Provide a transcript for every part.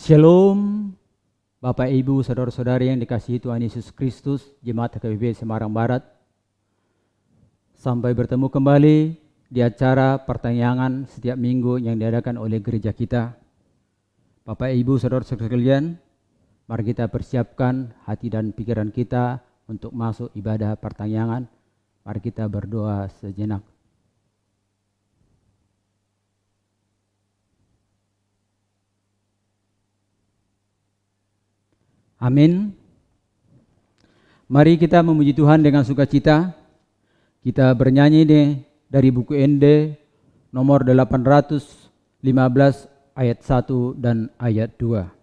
Shalom, Bapak Ibu, Saudara-saudari yang dikasihi Tuhan Yesus Kristus, Jemaat HKBP Semarang Barat. Sampai bertemu kembali di acara pertanyaan setiap minggu yang diadakan oleh gereja kita. Bapak Ibu, Saudara-saudara sekalian, mari kita persiapkan hati dan pikiran kita untuk masuk ibadah pertanyaan. Mari kita berdoa sejenak. Amin. Mari kita memuji Tuhan dengan sukacita. Kita bernyanyi dari buku ND nomor 815 ayat 1 dan ayat 2.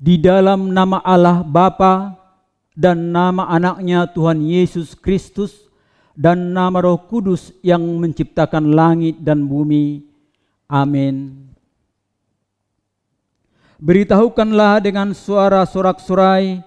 Di dalam nama Allah Bapa dan nama anaknya Tuhan Yesus Kristus dan nama Roh Kudus yang menciptakan langit dan bumi. Amin. Beritahukanlah dengan suara sorak-sorai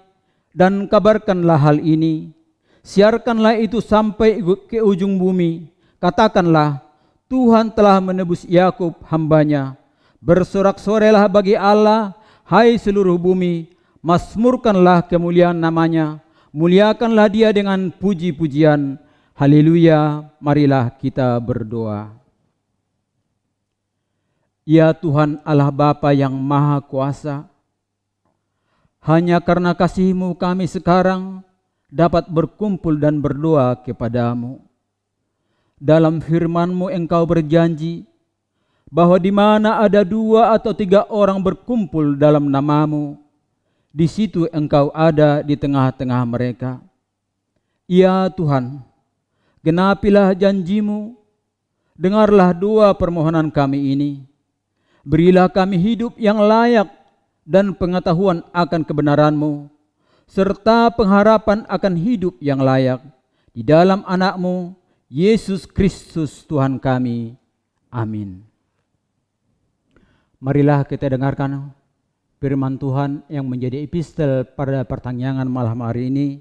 dan kabarkanlah hal ini. Siarkanlah itu sampai ke ujung bumi. Katakanlah, Tuhan telah menebus Yakub hambanya. Bersorak-sorailah bagi Allah, hai seluruh bumi, mazmurkanlah kemuliaan namanya, muliakanlah dia dengan puji-pujian. Haleluya, marilah kita berdoa. Ya Tuhan Allah Bapa yang Maha Kuasa, hanya karena kasih-Mu kami sekarang dapat berkumpul dan berdoa kepadamu. Dalam firman-Mu Engkau berjanji, bahwa di mana ada 2 atau 3 orang berkumpul dalam nama-Mu, di situ Engkau ada di tengah-tengah mereka. Ya Tuhan, genapilah janji-Mu, dengarlah doa permohonan kami ini. Berilah kami hidup yang layak dan pengetahuan akan kebenaran-Mu, serta pengharapan akan hidup yang layak. Di dalam anak-Mu, Yesus Kristus Tuhan kami. Amin. Marilah kita dengarkan firman Tuhan yang menjadi epistel pada pertanyaan malam hari ini,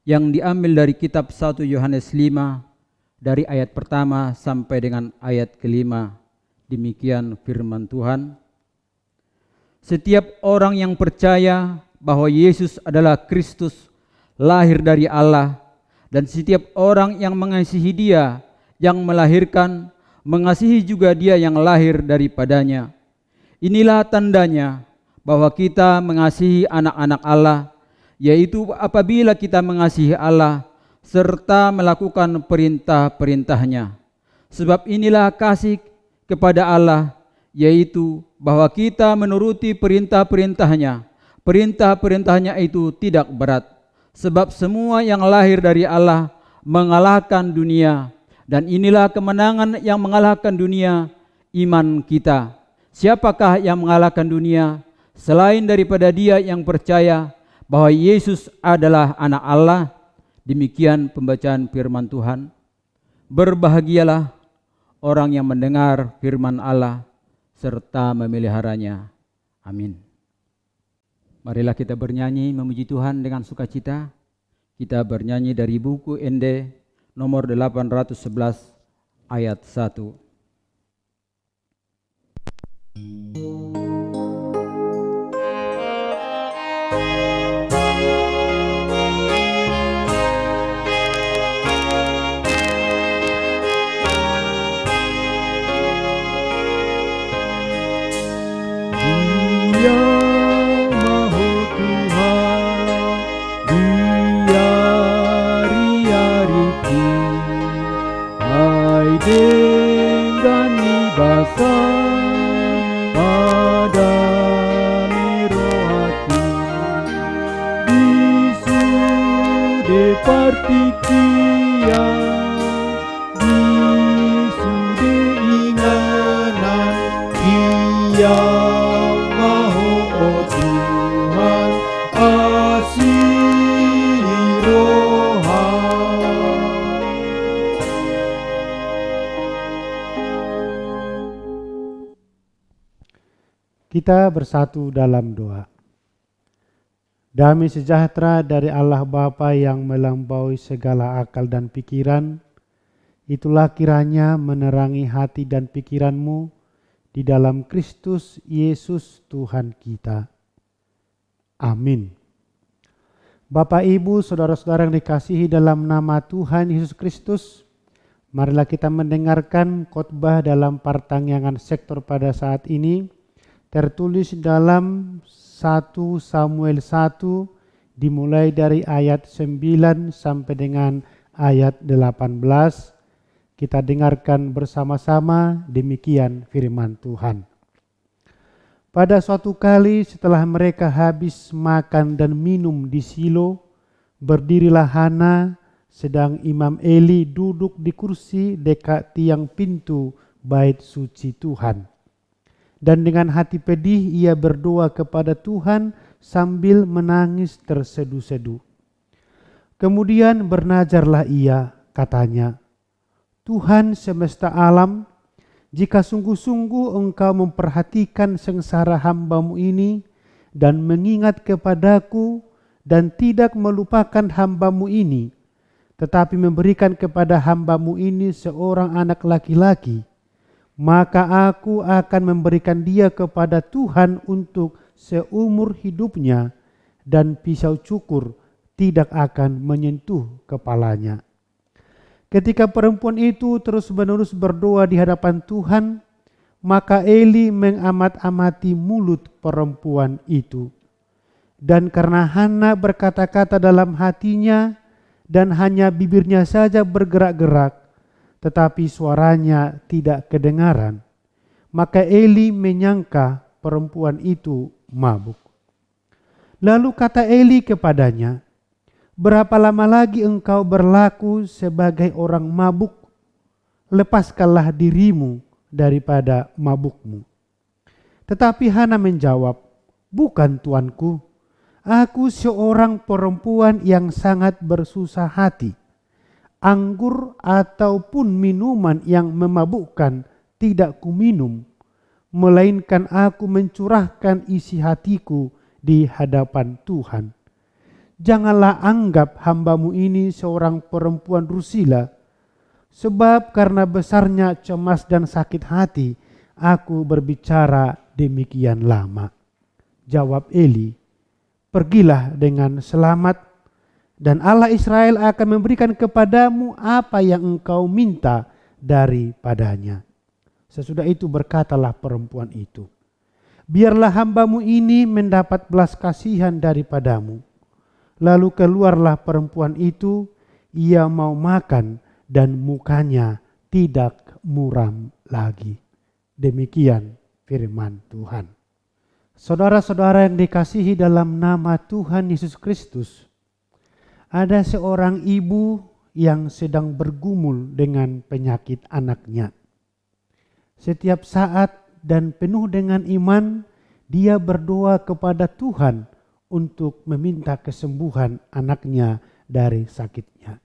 yang diambil dari kitab 1 Yohanes 5 dari ayat pertama sampai dengan ayat kelima. Demikian firman Tuhan. Setiap orang yang percaya bahwa Yesus adalah Kristus, lahir dari Allah, dan setiap orang yang mengasihi Dia yang melahirkan, mengasihi juga Dia yang lahir daripadanya. Inilah tandanya bahwa kita mengasihi anak-anak Allah, yaitu apabila kita mengasihi Allah serta melakukan perintah-perintahnya. Sebab inilah kasih kepada Allah, yaitu bahwa kita menuruti perintah-perintahnya. Perintah-perintahnya itu tidak berat, sebab semua yang lahir dari Allah mengalahkan dunia, dan inilah kemenangan yang mengalahkan dunia, iman kita. Siapakah yang mengalahkan dunia selain daripada dia yang percaya bahwa Yesus adalah anak Allah? Demikian pembacaan firman Tuhan. Berbahagialah orang yang mendengar firman Allah serta memeliharanya. Amin. Marilah kita bernyanyi memuji Tuhan dengan sukacita. Kita bernyanyi dari buku ND nomor 811 ayat 1. Kita bersatu dalam doa. Damai sejahtera dari Allah Bapa yang melampaui segala akal dan pikiran, itulah kiranya menerangi hati dan pikiranmu di dalam Kristus Yesus Tuhan kita. Amin. Bapak, Ibu, saudara-saudara yang dikasihi dalam nama Tuhan Yesus Kristus, marilah kita mendengarkan khotbah dalam pertanyaan sektor pada saat ini, tertulis dalam 1 Samuel 1 dimulai dari ayat 9 sampai dengan ayat 18. Kita dengarkan bersama-sama, demikian firman Tuhan. Pada suatu kali setelah mereka habis makan dan minum di Silo, berdirilah Hana sedang Imam Eli duduk di kursi dekat tiang pintu bait suci Tuhan. Dan dengan hati pedih ia berdoa kepada Tuhan sambil menangis terseduh-seduh. Kemudian bernazarlah ia, katanya, Tuhan semesta alam, jika sungguh-sungguh engkau memperhatikan sengsara hamba-Mu ini dan mengingat kepadaku dan tidak melupakan hamba-Mu ini, tetapi memberikan kepada hamba-Mu ini seorang anak laki-laki, maka aku akan memberikan dia kepada Tuhan untuk seumur hidupnya, dan pisau cukur tidak akan menyentuh kepalanya. Ketika perempuan itu terus-menerus berdoa di hadapan Tuhan, maka Eli mengamat-amati mulut perempuan itu. Dan karena Hana berkata-kata dalam hatinya dan hanya bibirnya saja bergerak-gerak, tetapi suaranya tidak kedengaran, maka Eli menyangka perempuan itu mabuk. Lalu kata Eli kepadanya, berapa lama lagi engkau berlaku sebagai orang mabuk? Lepaskanlah dirimu daripada mabukmu. Tetapi Hana menjawab, bukan tuanku, aku seorang perempuan yang sangat bersusah hati. Anggur ataupun minuman yang memabukkan tidak kuminum, melainkan aku mencurahkan isi hatiku di hadapan Tuhan. Janganlah anggap hamba-Mu ini seorang perempuan rusila. Sebab karena besarnya cemas dan sakit hati, aku berbicara demikian lama. Jawab Eli, pergilah dengan selamat, dan Allah Israel akan memberikan kepadamu apa yang engkau minta daripadanya. Sesudah itu berkatalah perempuan itu, biarlah hambamu ini mendapat belas kasihan daripadamu. Lalu keluarlah perempuan itu, ia mau makan dan mukanya tidak muram lagi. Demikian firman Tuhan. Saudara-saudara yang dikasihi dalam nama Tuhan Yesus Kristus, ada seorang ibu yang sedang bergumul dengan penyakit anaknya. Setiap saat dan penuh dengan iman, dia berdoa kepada Tuhan untuk meminta kesembuhan anaknya dari sakitnya.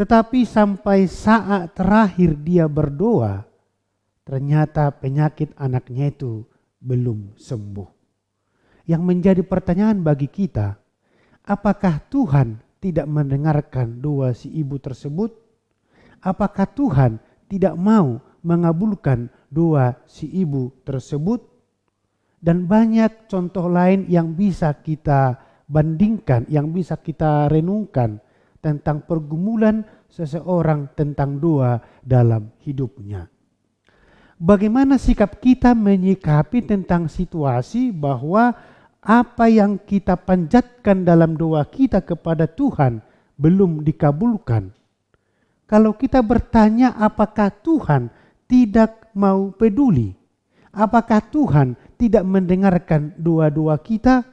Tetapi sampai saat terakhir dia berdoa, ternyata penyakit anaknya itu belum sembuh. Yang menjadi pertanyaan bagi kita, apakah Tuhan tidak mendengarkan doa si ibu tersebut? Apakah Tuhan tidak mau mengabulkan doa si ibu tersebut? Dan banyak contoh lain yang bisa kita bandingkan, yang bisa kita renungkan tentang pergumulan seseorang tentang doa dalam hidupnya. Bagaimana sikap kita menyikapi tentang situasi bahwa apa yang kita panjatkan dalam doa kita kepada Tuhan belum dikabulkan? Kalau kita bertanya, apakah Tuhan tidak mau peduli? Apakah Tuhan tidak mendengarkan doa-doa kita?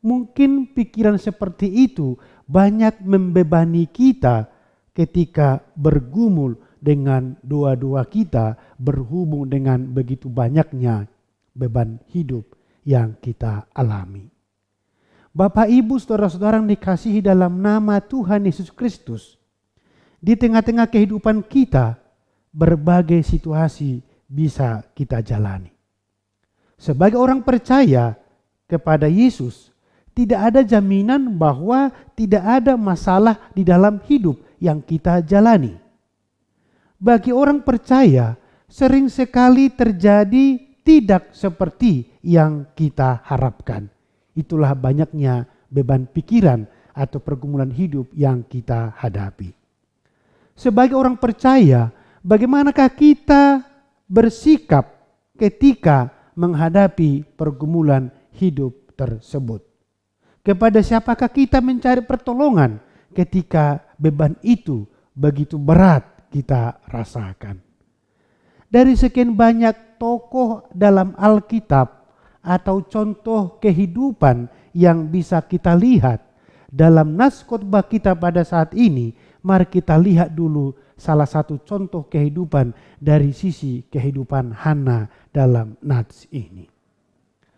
Mungkin pikiran seperti itu banyak membebani kita ketika bergumul dengan doa-doa kita berhubung dengan begitu banyaknya beban hidup yang kita alami. Bapak, Ibu, saudara-saudara yang dikasihi dalam nama Tuhan Yesus Kristus, di tengah-tengah kehidupan kita, berbagai situasi bisa kita jalani. Sebagai orang percaya kepada Yesus, tidak ada jaminan bahwa tidak ada masalah di dalam hidup yang kita jalani. Bagi orang percaya, sering sekali terjadi tidak seperti yang kita harapkan. Itulah banyaknya beban pikiran atau pergumulan hidup yang kita hadapi. Sebagai orang percaya, bagaimanakah kita bersikap ketika menghadapi pergumulan hidup tersebut? Kepada siapakah kita mencari pertolongan ketika beban itu begitu berat kita rasakan? Dari sekian banyak tokoh dalam Alkitab atau contoh kehidupan yang bisa kita lihat dalam nas khotbah kita pada saat ini, mari kita lihat dulu salah satu contoh kehidupan dari sisi kehidupan Hana dalam nas ini.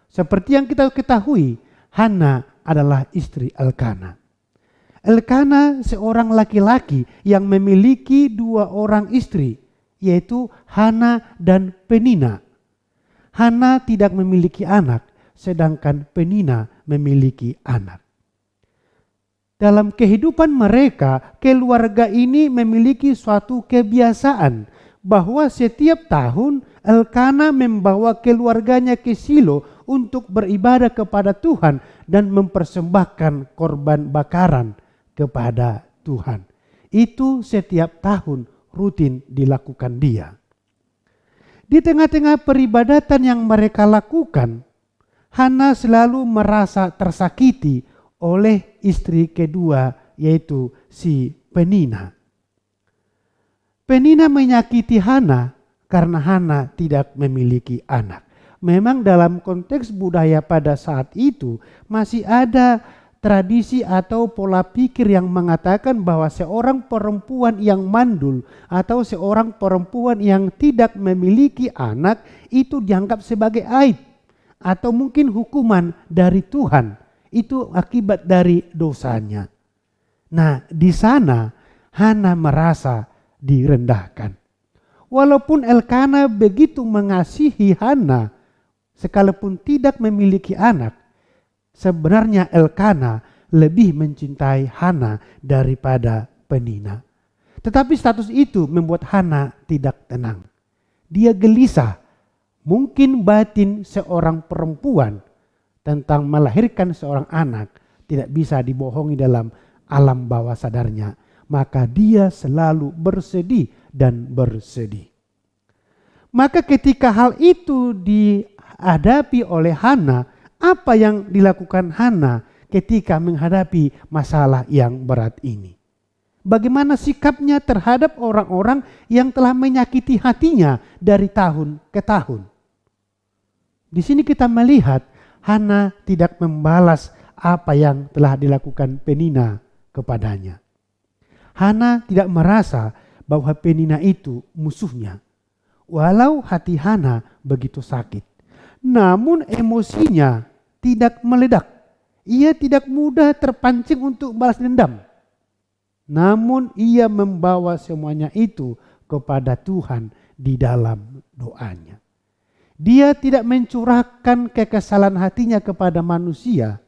Seperti yang kita ketahui, Hana adalah istri Elkana. Elkana seorang laki-laki yang memiliki dua orang istri, yaitu Hana dan Penina. Hana tidak memiliki anak, sedangkan Penina memiliki anak. Dalam kehidupan mereka, keluarga ini memiliki suatu kebiasaan bahwa setiap tahun Elkana membawa keluarganya ke Shilo untuk beribadah kepada Tuhan dan mempersembahkan korban bakaran kepada Tuhan. Itu setiap tahun rutin dilakukan dia. Di tengah-tengah peribadatan yang mereka lakukan, Hana selalu merasa tersakiti oleh istri kedua, yaitu si Penina. Penina menyakiti Hana karena Hana tidak memiliki anak. Memang dalam konteks budaya pada saat itu masih ada tradisi atau pola pikir yang mengatakan bahwa seorang perempuan yang mandul atau seorang perempuan yang tidak memiliki anak itu dianggap sebagai aib atau mungkin hukuman dari Tuhan. Itu akibat dari dosanya. Nah, di sana Hana merasa direndahkan. Walaupun Elkana begitu mengasihi Hana, sekalipun tidak memiliki anak, sebenarnya Elkana lebih mencintai Hana daripada Penina. Tetapi status itu membuat Hana tidak tenang. Dia gelisah, mungkin batin seorang perempuan tentang melahirkan seorang anak tidak bisa dibohongi dalam alam bawah sadarnya. Maka dia selalu bersedih dan bersedih. Maka ketika hal itu dihadapi oleh Hana, apa yang dilakukan Hana ketika menghadapi masalah yang berat ini? Bagaimana sikapnya terhadap orang-orang yang telah menyakiti hatinya dari tahun ke tahun? Di sini kita melihat Hana tidak membalas apa yang telah dilakukan Penina kepadanya. Hana tidak merasa bahwa Penina itu musuhnya. Walau hati Hana begitu sakit, namun emosinya tidak meledak. Ia tidak mudah terpancing untuk balas dendam. Namun ia membawa semuanya itu kepada Tuhan di dalam doanya. Dia tidak mencurahkan kekesalan hatinya kepada manusia.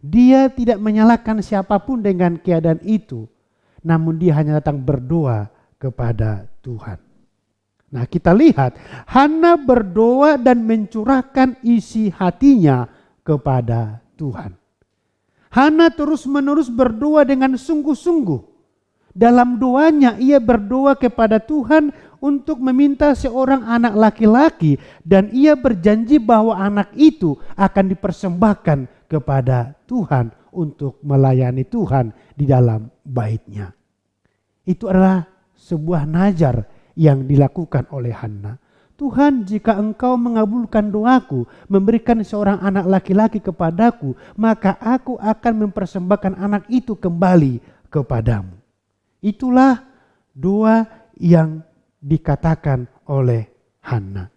Dia tidak menyalahkan siapapun dengan keadaan itu. Namun dia hanya datang berdoa kepada Tuhan. Nah, kita lihat Hana berdoa dan mencurahkan isi hatinya kepada Tuhan. Hana terus-menerus berdoa dengan sungguh-sungguh. Dalam doanya ia berdoa kepada Tuhan untuk meminta seorang anak laki-laki, dan ia berjanji bahwa anak itu akan dipersembahkan kepada Tuhan untuk melayani Tuhan di dalam bait-Nya. Itu adalah sebuah najar yang dilakukan oleh Hana. Tuhan, jika Engkau mengabulkan doaku, memberikan seorang anak laki-laki kepadaku, maka aku akan mempersembahkan anak itu kembali kepadamu. Itulah doa yang dikatakan oleh Hana.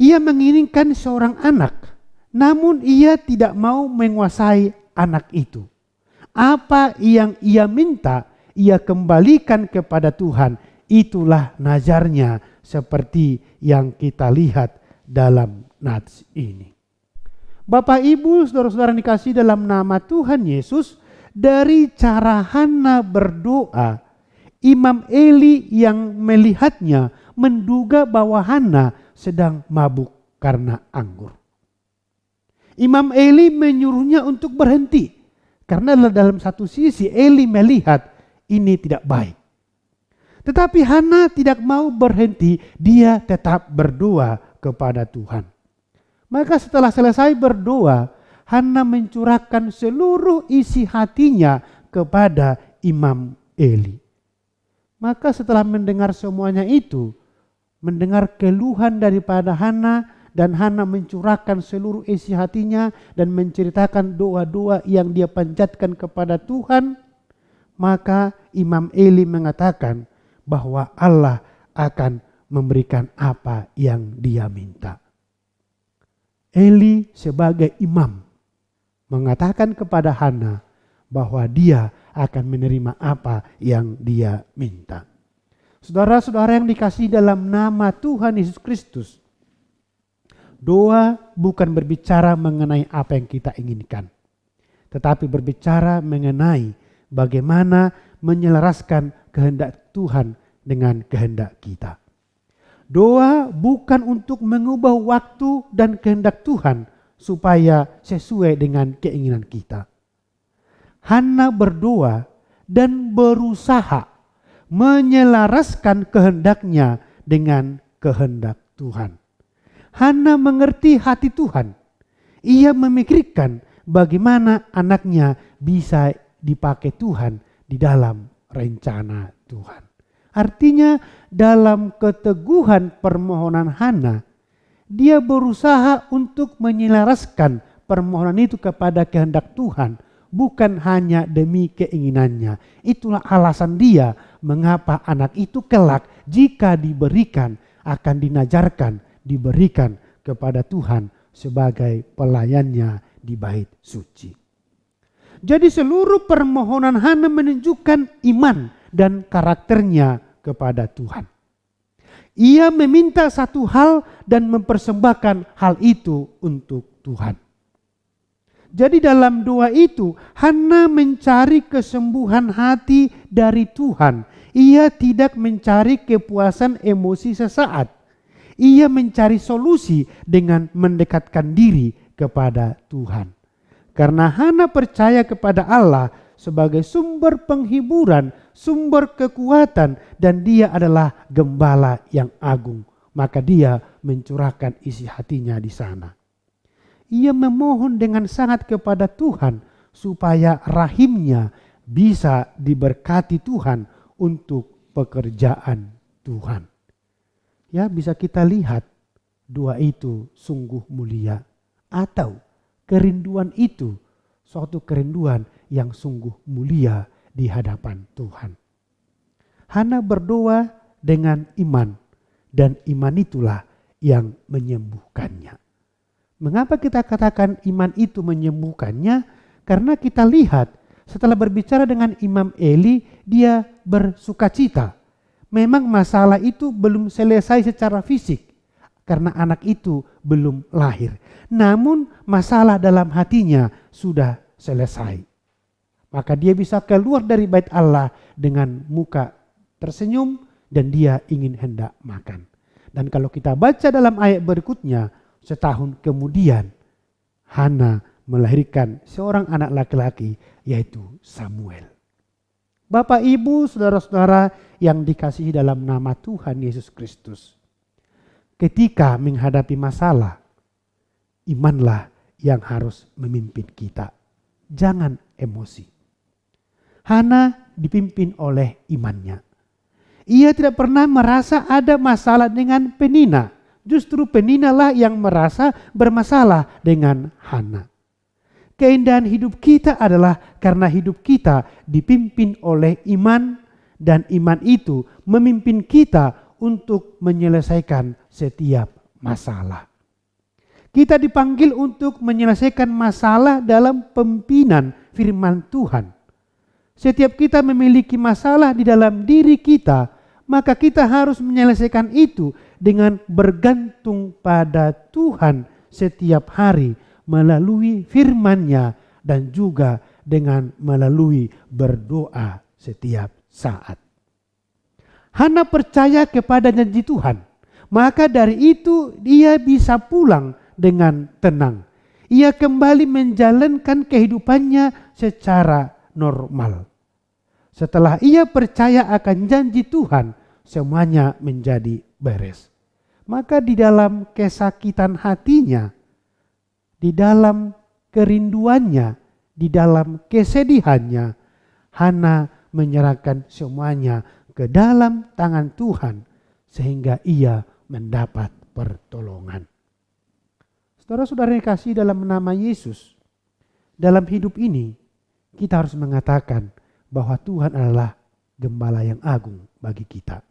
Ia menginginkan seorang anak, namun ia tidak mau menguasai anak itu. Apa yang ia minta, ia kembalikan kepada Tuhan. Itulah nazarnya seperti yang kita lihat dalam nats ini. Bapak, Ibu, saudara-saudara dikasih dalam nama Tuhan Yesus, dari cara Hana berdoa, Imam Eli yang melihatnya menduga bahwa Hana sedang mabuk karena anggur. Imam Eli menyuruhnya untuk berhenti, karena dalam satu sisi Eli melihat ini tidak baik. Tetapi Hana tidak mau berhenti, dia tetap berdoa kepada Tuhan. Maka setelah selesai berdoa, Hana mencurahkan seluruh isi hatinya kepada Imam Eli. Maka setelah mendengar semuanya itu, mendengar keluhan daripada Hana, dan Hana mencurahkan seluruh isi hatinya dan menceritakan doa-doa yang dia panjatkan kepada Tuhan, maka Imam Eli mengatakan bahwa Allah akan memberikan apa yang dia minta. Eli sebagai imam mengatakan kepada Hana bahwa dia akan menerima apa yang dia minta. Saudara-saudara yang dikasihi dalam nama Tuhan Yesus Kristus, doa bukan berbicara mengenai apa yang kita inginkan, tetapi berbicara mengenai bagaimana menyelaraskan kehendak Tuhan dengan kehendak kita. Doa bukan untuk mengubah waktu dan kehendak Tuhan supaya sesuai dengan keinginan kita. Hana berdoa dan berusaha menyelaraskan kehendaknya dengan kehendak Tuhan. Hana mengerti hati Tuhan. Ia memikirkan bagaimana anaknya bisa dipakai Tuhan di dalam rencana Tuhan. Artinya dalam keteguhan permohonan Hana, dia berusaha untuk menyelaraskan permohonan itu kepada kehendak Tuhan, bukan hanya demi keinginannya. Itulah alasan dia mengapa anak itu kelak jika diberikan akan dinajarkan, diberikan kepada Tuhan sebagai pelayannya di bait suci. Jadi seluruh permohonan Hana menunjukkan iman dan karakternya kepada Tuhan. Ia meminta satu hal dan mempersembahkan hal itu untuk Tuhan. Jadi dalam doa itu Hana mencari kesembuhan hati dari Tuhan. Ia tidak mencari kepuasan emosi sesaat. Ia mencari solusi dengan mendekatkan diri kepada Tuhan. Karena Hana percaya kepada Allah sebagai sumber penghiburan, sumber kekuatan, dan dia adalah gembala yang agung. Maka dia mencurahkan isi hatinya di sana. Ia memohon dengan sangat kepada Tuhan supaya rahimnya bisa diberkati Tuhan untuk pekerjaan Tuhan. Ya, bisa kita lihat doa itu sungguh mulia, atau kerinduan itu suatu kerinduan yang sungguh mulia di hadapan Tuhan. Hana berdoa dengan iman, dan iman itulah yang menyembuhkannya. Mengapa kita katakan iman itu menyembuhkannya? Karena kita lihat setelah berbicara dengan Imam Eli, dia bersukacita. Memang masalah itu belum selesai secara fisik karena anak itu belum lahir. Namun masalah dalam hatinya sudah selesai. Maka dia bisa keluar dari bait Allah dengan muka tersenyum dan dia ingin hendak makan. Dan kalau kita baca dalam ayat berikutnya, setahun kemudian Hana melahirkan seorang anak laki-laki yaitu Samuel. Bapak, Ibu, saudara-saudara yang dikasihi dalam nama Tuhan Yesus Kristus. Ketika menghadapi masalah, imanlah yang harus memimpin kita. Jangan emosi. Hana dipimpin oleh imannya. Ia tidak pernah merasa ada masalah dengan Penina. Justru Penina lah yang merasa bermasalah dengan Hana. Keindahan hidup kita adalah karena hidup kita dipimpin oleh iman, dan iman itu memimpin kita untuk menyelesaikan setiap masalah. Kita dipanggil untuk menyelesaikan masalah dalam pimpinan firman Tuhan. Setiap kita memiliki masalah di dalam diri kita, maka kita harus menyelesaikan itu dengan bergantung pada Tuhan setiap hari melalui firman-Nya dan juga dengan melalui berdoa setiap saat. Hana percaya kepada janji Tuhan, maka dari itu dia bisa pulang dengan tenang. Ia kembali menjalankan kehidupannya secara normal. Setelah ia percaya akan janji Tuhan, semuanya menjadi beres. Maka di dalam kesakitan hatinya, di dalam kerinduannya, di dalam kesedihannya, Hana menyerahkan semuanya ke dalam tangan Tuhan sehingga ia mendapat pertolongan. Saudara-saudara yang kasih dalam nama Yesus, dalam hidup ini kita harus mengatakan bahwa Tuhan adalah gembala yang agung bagi kita.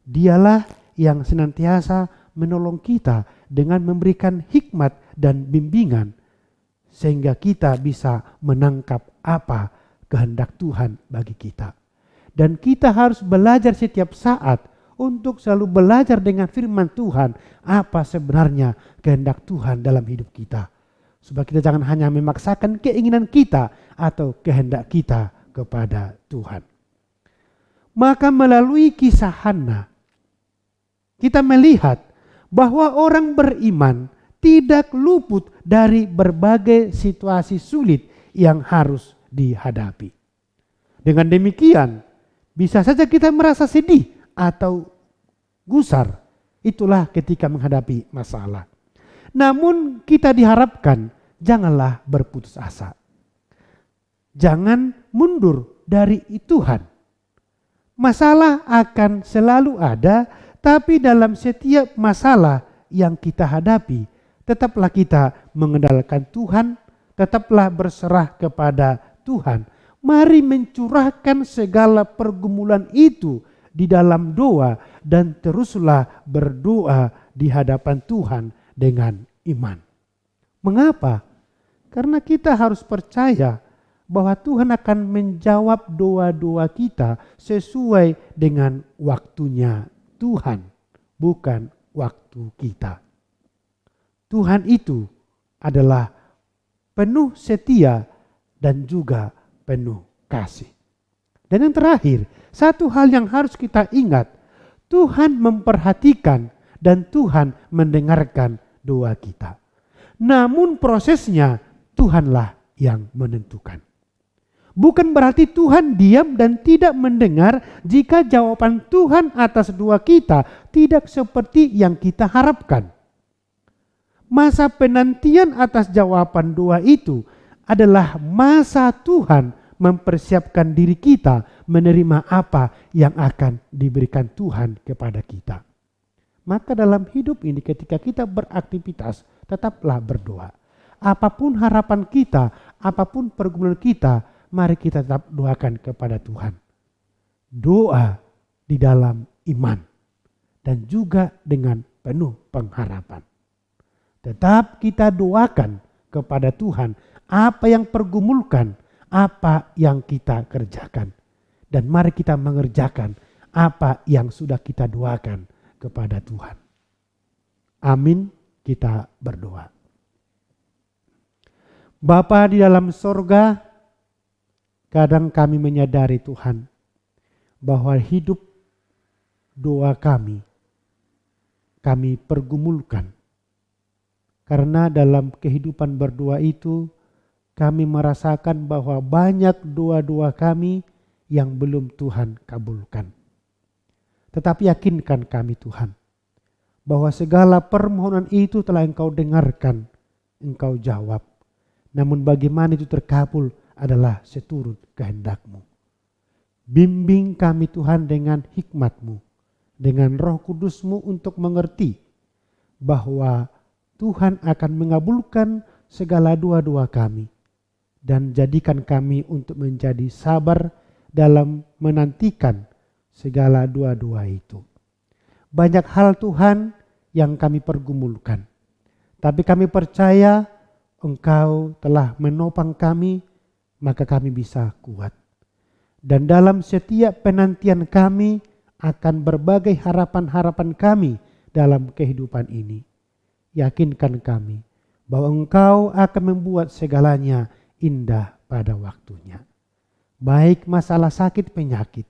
Dialah yang senantiasa menolong kita dengan memberikan hikmat dan bimbingan sehingga kita bisa menangkap apa kehendak Tuhan bagi kita. Dan kita harus belajar setiap saat untuk selalu belajar dengan firman Tuhan apa sebenarnya kehendak Tuhan dalam hidup kita. Supaya kita jangan hanya memaksakan keinginan kita atau kehendak kita kepada Tuhan. Maka melalui kisah Hana, kita melihat bahwa orang beriman tidak luput dari berbagai situasi sulit yang harus dihadapi. Dengan demikian, bisa saja kita merasa sedih atau gusar. Itulah ketika menghadapi masalah. Namun kita diharapkan janganlah berputus asa. Jangan mundur dari Tuhan. Masalah akan selalu ada, tapi dalam setiap masalah yang kita hadapi, tetaplah kita mengandalkan Tuhan, tetaplah berserah kepada Tuhan. Mari mencurahkan segala pergumulan itu di dalam doa dan teruslah berdoa di hadapan Tuhan dengan iman. Mengapa? Karena kita harus percaya bahwa Tuhan akan menjawab doa-doa kita sesuai dengan waktunya Tuhan, bukan waktu kita. Tuhan itu adalah penuh setia, dan juga penuh kasih. Dan yang terakhir, satu hal yang harus kita ingat, Tuhan memperhatikan dan Tuhan mendengarkan doa kita. Namun prosesnya Tuhanlah yang menentukan. Bukan berarti Tuhan diam dan tidak mendengar jika jawaban Tuhan atas doa kita tidak seperti yang kita harapkan. Masa penantian atas jawaban doa itu adalah masa Tuhan mempersiapkan diri kita menerima apa yang akan diberikan Tuhan kepada kita. Maka dalam hidup ini ketika kita beraktivitas, tetaplah berdoa. Apapun harapan kita, apapun pergumulan kita, mari kita tetap doakan kepada Tuhan. Doa di dalam iman dan juga dengan penuh pengharapan. Tetap kita doakan kepada Tuhan apa yang pergumulkan, apa yang kita kerjakan. Dan mari kita mengerjakan apa yang sudah kita doakan kepada Tuhan. Amin, kita berdoa. Bapa di dalam sorga, kadang kami menyadari Tuhan bahwa hidup doa kami pergumulkan. Karena dalam kehidupan berdoa itu kami merasakan bahwa banyak doa-doa kami yang belum Tuhan kabulkan. Tetapi yakinkan kami Tuhan bahwa segala permohonan itu telah Engkau dengarkan, Engkau jawab. Namun bagaimana itu terkabul adalah seturut kehendak-Mu. Bimbing kami Tuhan dengan hikmat-Mu, dengan Roh Kudus-Mu untuk mengerti bahwa Tuhan akan mengabulkan segala doa-doa kami. Dan jadikan kami untuk menjadi sabar dalam menantikan segala doa-doa itu. Banyak hal Tuhan yang kami pergumulkan. Tapi kami percaya Engkau telah menopang kami, maka kami bisa kuat. Dan dalam setiap penantian kami akan berbagai harapan-harapan kami dalam kehidupan ini. Yakinkan kami bahwa Engkau akan membuat segalanya indah pada waktunya. Baik masalah sakit penyakit,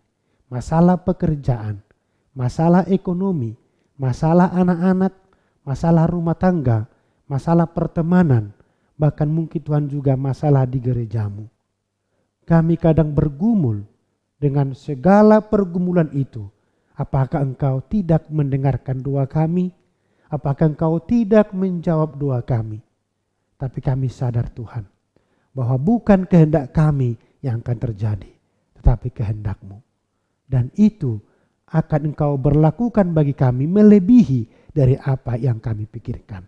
masalah pekerjaan, masalah ekonomi, masalah anak-anak, masalah rumah tangga, masalah pertemanan, bahkan mungkin Tuhan juga masalah di gerejamu. Kami kadang bergumul dengan segala pergumulan itu. Apakah Engkau tidak mendengarkan doa kami? Apakah Engkau tidak menjawab doa kami? Tapi kami sadar Tuhan, bahwa bukan kehendak kami yang akan terjadi, tetapi kehendak-Mu. Dan itu akan Engkau berlakukan bagi kami melebihi dari apa yang kami pikirkan.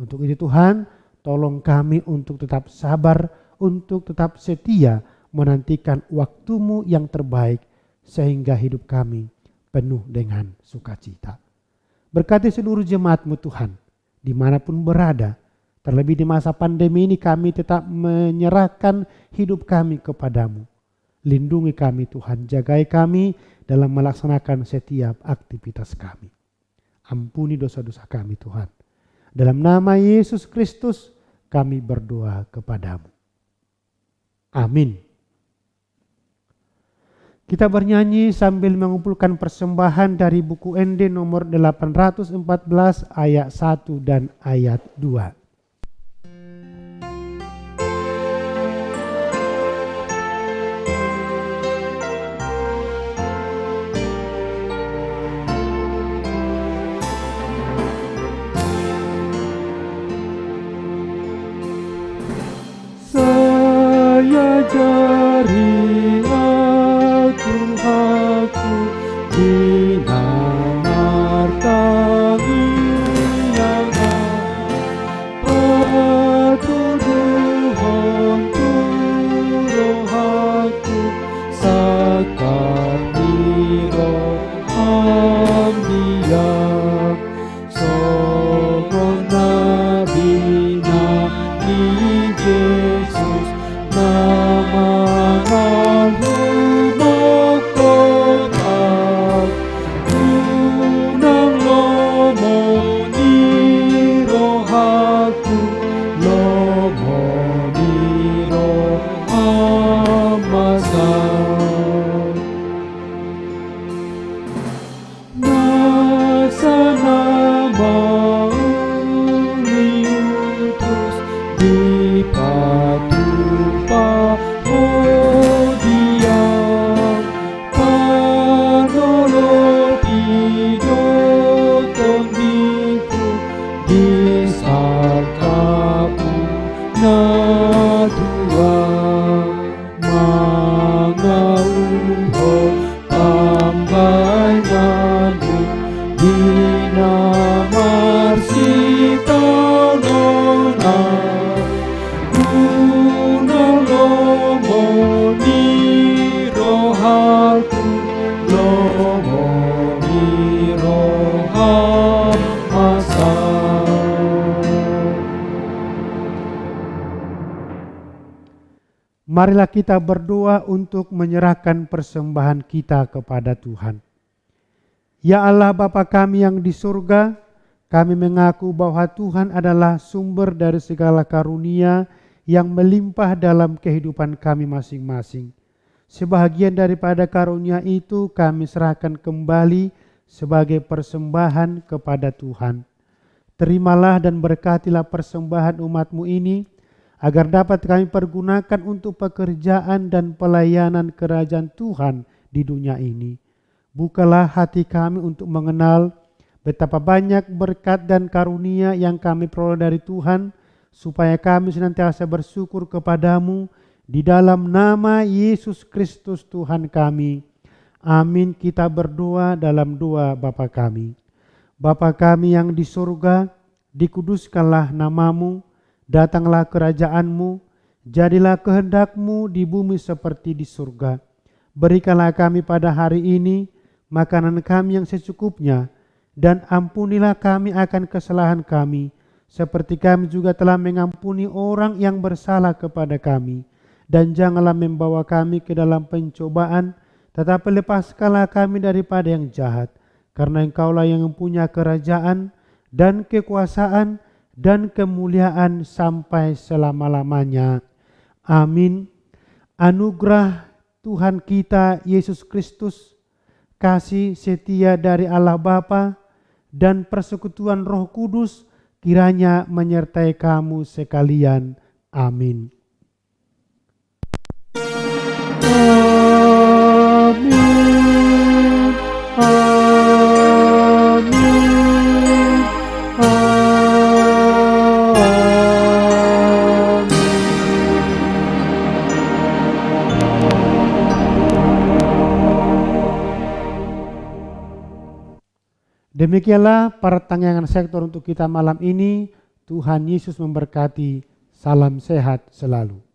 Untuk itu Tuhan, tolong kami untuk tetap sabar, untuk tetap setia menantikan waktu-Mu yang terbaik, sehingga hidup kami penuh dengan sukacita. Berkati seluruh jemaat-Mu Tuhan, dimanapun berada, terlebih di masa pandemi ini kami tetap menyerahkan hidup kami kepadamu. Lindungi kami Tuhan, jagai kami dalam melaksanakan setiap aktivitas kami. Ampuni dosa-dosa kami Tuhan. Dalam nama Yesus Kristus kami berdoa kepadamu. Amin. Kita bernyanyi sambil mengumpulkan persembahan dari buku ND nomor 814 ayat 1 dan ayat 2. Saya jari atur aku bina martangi yang patuduhon roh aku sakamiro ambiya songon nabina ni Jesus nama Marilah kita berdoa untuk menyerahkan persembahan kita kepada Tuhan. Ya Allah Bapa kami yang di surga, kami mengaku bahwa Tuhan adalah sumber dari segala karunia yang melimpah dalam kehidupan kami masing-masing. Sebahagian daripada karunia itu kami serahkan kembali sebagai persembahan kepada Tuhan. Terimalah dan berkatilah persembahan umat-Mu ini, agar dapat kami pergunakan untuk pekerjaan dan pelayanan kerajaan Tuhan di dunia ini. Bukalah hati kami untuk mengenal betapa banyak berkat dan karunia yang kami peroleh dari Tuhan, supaya kami senantiasa bersyukur kepadamu di dalam nama Yesus Kristus Tuhan kami. Amin. Kita berdoa dalam doa Bapa kami. Bapa kami yang di surga, dikuduskanlah namamu, datanglah kerajaan-Mu, jadilah kehendak-Mu di bumi seperti di surga. Berikanlah kami pada hari ini makanan kami yang secukupnya, dan ampunilah kami akan kesalahan kami, seperti kami juga telah mengampuni orang yang bersalah kepada kami. Dan janganlah membawa kami ke dalam pencobaan, tetapi lepaskanlah kami daripada yang jahat. Karena Engkaulah yang mempunyai kerajaan dan kekuasaan dan kemuliaan sampai selama-lamanya. Amin. Anugerah Tuhan kita Yesus Kristus, kasih setia dari Allah Bapa, dan persekutuan Roh Kudus kiranya menyertai kamu sekalian. Amin. Demikianlah pertanyaan sektor untuk kita malam ini. Tuhan Yesus memberkati. Salam sehat selalu.